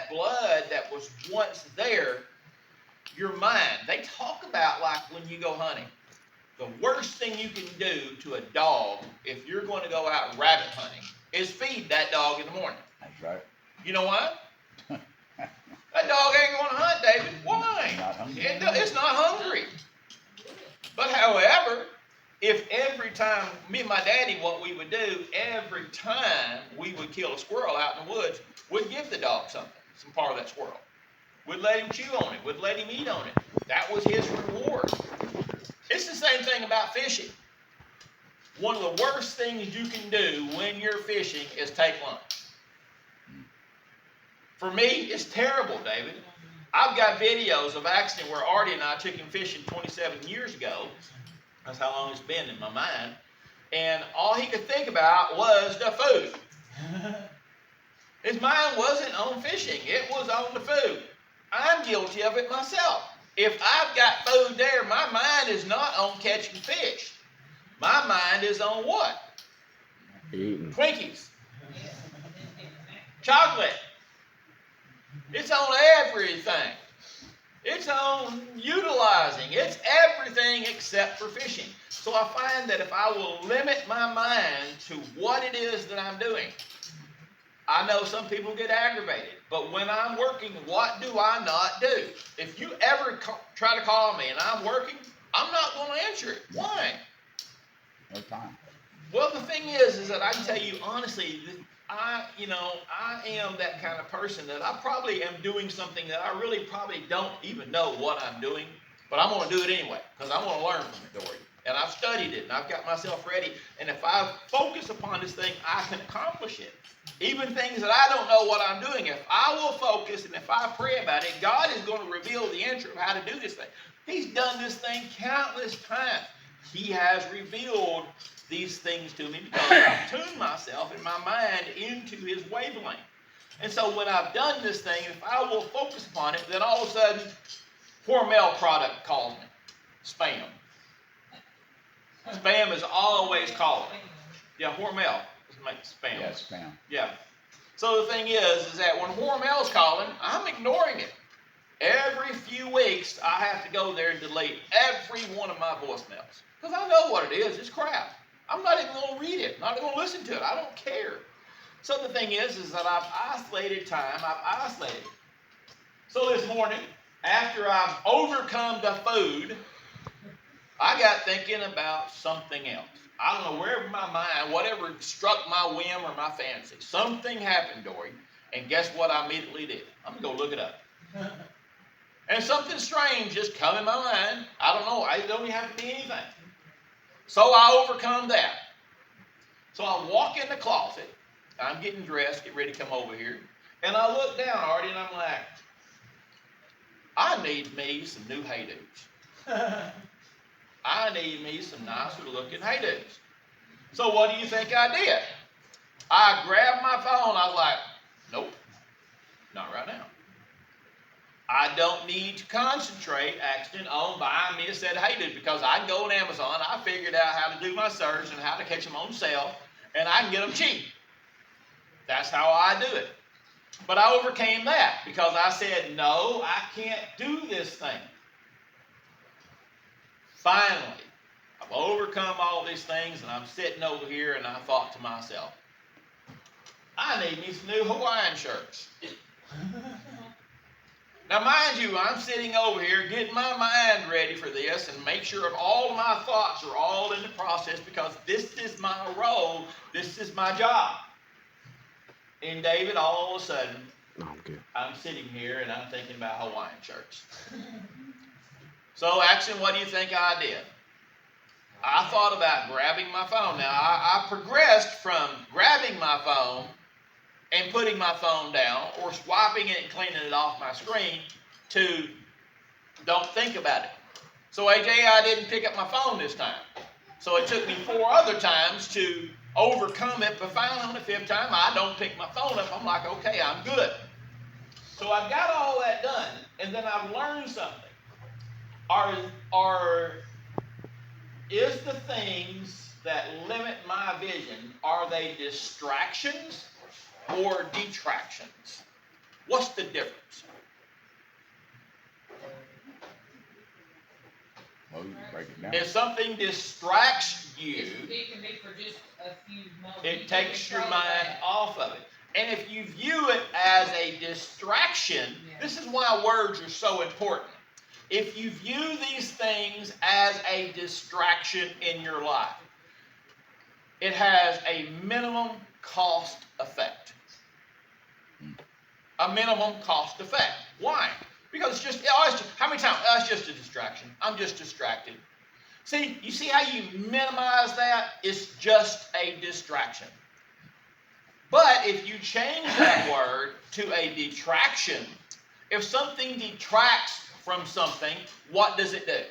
that blood that was once there, your mind. They talk about like when you go hunting. The worst thing you can do to a dog if you're going to go out rabbit hunting is feed that dog in the morning. That's right. You know why? That dog ain't going to hunt, David. Why? Not hungry. It's not hungry. But however, if every time, me and my daddy, what we would do, every time we would kill a squirrel out in the woods, we'd give the dog something, some part of that squirrel. We'd let him chew on it. We'd let him eat on it. That was his reward. It's the same thing about fishing. One of the worst things you can do when you're fishing is take lunch. For me, it's terrible, David. I've got videos of accident where Artie and I took him fishing 27 years ago. That's how long it's been in my mind. And all he could think about was the food. His mind wasn't on fishing. It was on the food. I'm guilty of it myself. If I've got food there, my mind is not on catching fish. My mind is on what? Eating. Twinkies. Chocolate. It's on everything. It's on utilizing. It's everything except for fishing. So I find that if I will limit my mind to what it is that I'm doing, I know some people get aggravated, but when I'm working, what do I not do? If you ever try to call me and I'm working, I'm not going to answer it. Why? No time. Well, the thing is that I can tell you honestly, I am that kind of person that I probably am doing something that I really probably don't even know what I'm doing, but I'm going to do it anyway because I want to learn from it, Dory. And I've studied it and I've got myself ready. And if I focus upon this thing, I can accomplish it. Even things that I don't know what I'm doing, if I will focus and if I pray about it, God is going to reveal the answer of how to do this thing. He's done this thing countless times. He has revealed these things to me because I've tuned myself and my mind into his wavelength. And so when I've done this thing, if I will focus upon it, then all of a sudden, Hormel product calls me. Spam. Spam is always calling. Yeah, Hormel is making spam. Yeah, spam. Yeah. So the thing is that when Hormel's calling, I'm ignoring it. Every few weeks, I have to go there and delete every one of my voicemails. Because I know what it is. It's crap. I'm not even going to read it. I'm not going to listen to it. I don't care. So the thing is that I've isolated time. I've isolated. So this morning, after I've overcome the food, I got thinking about something else. I don't know, wherever my mind, whatever struck my whim or my fancy. Something happened, Dory. And guess what I immediately did? I'm going to go look it up. And something strange just come in my mind. I don't know. It don't even have to be anything. So I overcome that. So I walk in the closet. I'm getting dressed, get ready to come over here. And I look down, Artie, and I'm like, I need me some new Hey Dudes. I need me some nicer looking Hey Dudes. So what do you think I did? I grabbed my phone. I was like, nope, not right now. I don't need to concentrate actually on buying me a set of Hey Dudes because I can go on Amazon. I figured out how to do my search and how to catch them on sale, and I can get them cheap. That's how I do it. But I overcame that because I said, no, I can't do this thing. Finally, I've overcome all these things, and I'm sitting over here, and I thought to myself, I need me some new Hawaiian shirts. Now, mind you, I'm sitting over here getting my mind ready for this and make sure all of my thoughts are all in the process because this is my role, this is my job. And David, all of a sudden, I'm sitting here and I'm thinking about Hawaiian shirts. So, actually, what do you think I did? I thought about grabbing my phone. Now, I progressed from grabbing my phone and putting my phone down or swiping it and cleaning it off my screen to don't think about it. So AJ, I didn't pick up my phone this time. So it took me 4 other times to overcome it, but finally on the 5th time, I don't pick my phone up. I'm like, okay, I'm good. So I've got all that done, and then I've learned something. Is the things that limit my vision, are they distractions or detractions? What's the difference? Well, you break it down. If something distracts you, It can be for just a few moments. it takes your mind off of it. And if you view it as a distraction, this is why words are so important. If you view these things as a distraction in your life, it has a minimum cost effect. A minimum cost effect. Why? Because it's just, how many times? It's just a distraction. I'm just distracted. See, you see how you minimize that? It's just a distraction. But if you change that word to a detraction, if something detracts from something, what does it do?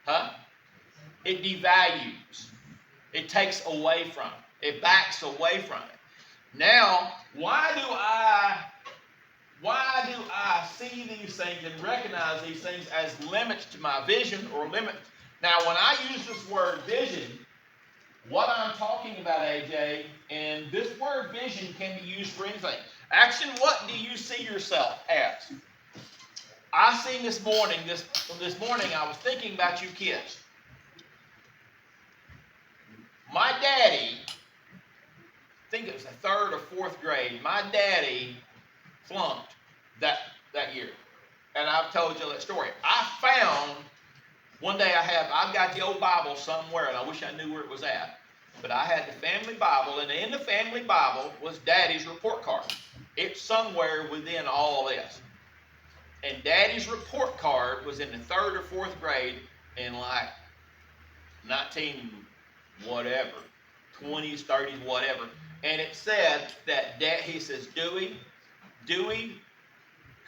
Huh? It devalues. It takes away from it. It backs away from it. Now, why do I see these things and recognize these things as limits to my vision or limit? Now, when I use this word vision, what I'm talking about, AJ, and this word vision can be used for anything. Action, what do you see yourself as? I seen this morning I was thinking about you kids. My daddy, I think it was the 3rd or 4th grade, my daddy flunked that year. And I've told you that story. I found, one day I've got the old Bible somewhere, and I wish I knew where it was at. But I had the family Bible, and in the family Bible was Daddy's report card. It's somewhere within all of this. And Daddy's report card was in the 3rd or 4th grade in like 19 whatever, 20s, 30s, whatever. And it said that he says Dewey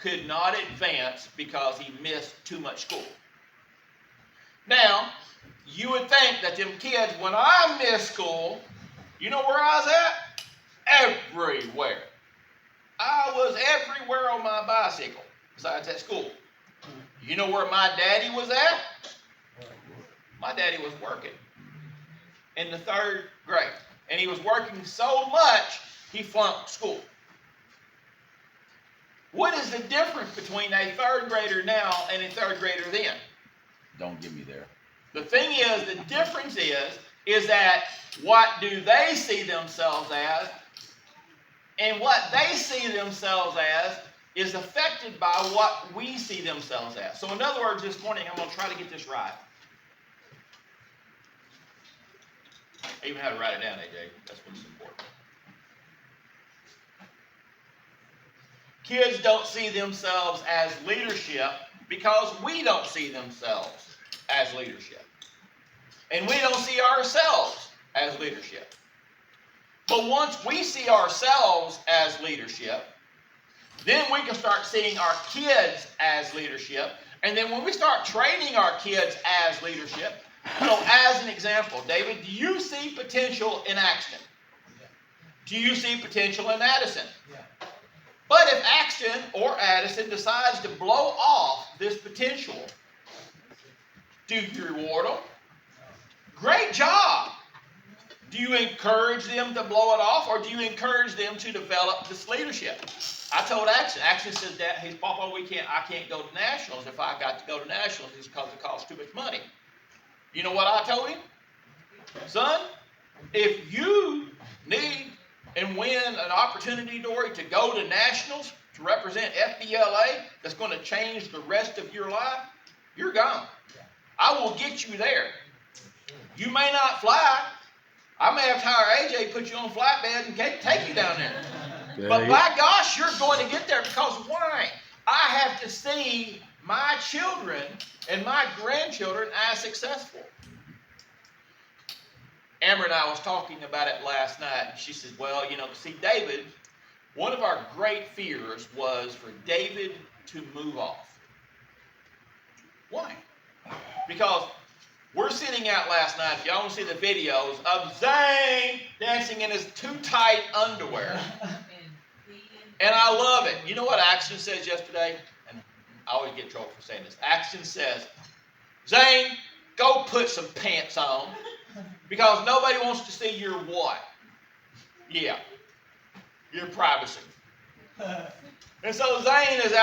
could not advance because he missed too much school. Now, you would think that them kids, when I missed school, you know where I was at? Everywhere. I was everywhere on my bicycle, besides at school. You know where my daddy was at? My daddy was working in the 3rd grade. And he was working so much, he flunked school. What is the difference between a 3rd grader now and a 3rd grader then? Don't get me there. The thing is, the difference is that what do they see themselves as, and what they see themselves as is affected by what we see themselves as. So in other words, this morning I'm going to try to get this right. I even had to write it down, AJ. That's what's important. Kids don't see themselves as leadership because we don't see themselves as leadership. And we don't see ourselves as leadership. But once we see ourselves as leadership, then we can start seeing our kids as leadership. And then when we start training our kids as leadership, so as an example, David, do you see potential in Axton? Yeah. Do you see potential in Addison? Yeah. But if Axton or Addison decides to blow off this potential, do you reward them? Great job. Do you encourage them to blow it off, or do you encourage them to develop this leadership? I told Axton. Axton says that his Papa, I can't go to nationals. If I got to go to nationals, it's because it costs too much money. You know what I told him? Son, if you need and win an opportunity, Dory, to go to nationals to represent FBLA that's going to change the rest of your life, you're gone. I will get you there. You may not fly. I may have to hire AJ, put you on a flatbed, and take you down there. But by gosh, you're going to get there, because why? I have to see my children and my grandchildren as successful. Amber and I was talking about it last night. She said, well, see, David, one of our great fears was for David to move off. Why? Because we're sitting out last night, if y'all want to see the videos, of Zane dancing in his too tight underwear. And I love it. You know what Axton says yesterday? And I always get in trouble for saying this. Axton says, Zane, go put some pants on, because nobody wants to see your what? Yeah, your privacy. And so Zane is out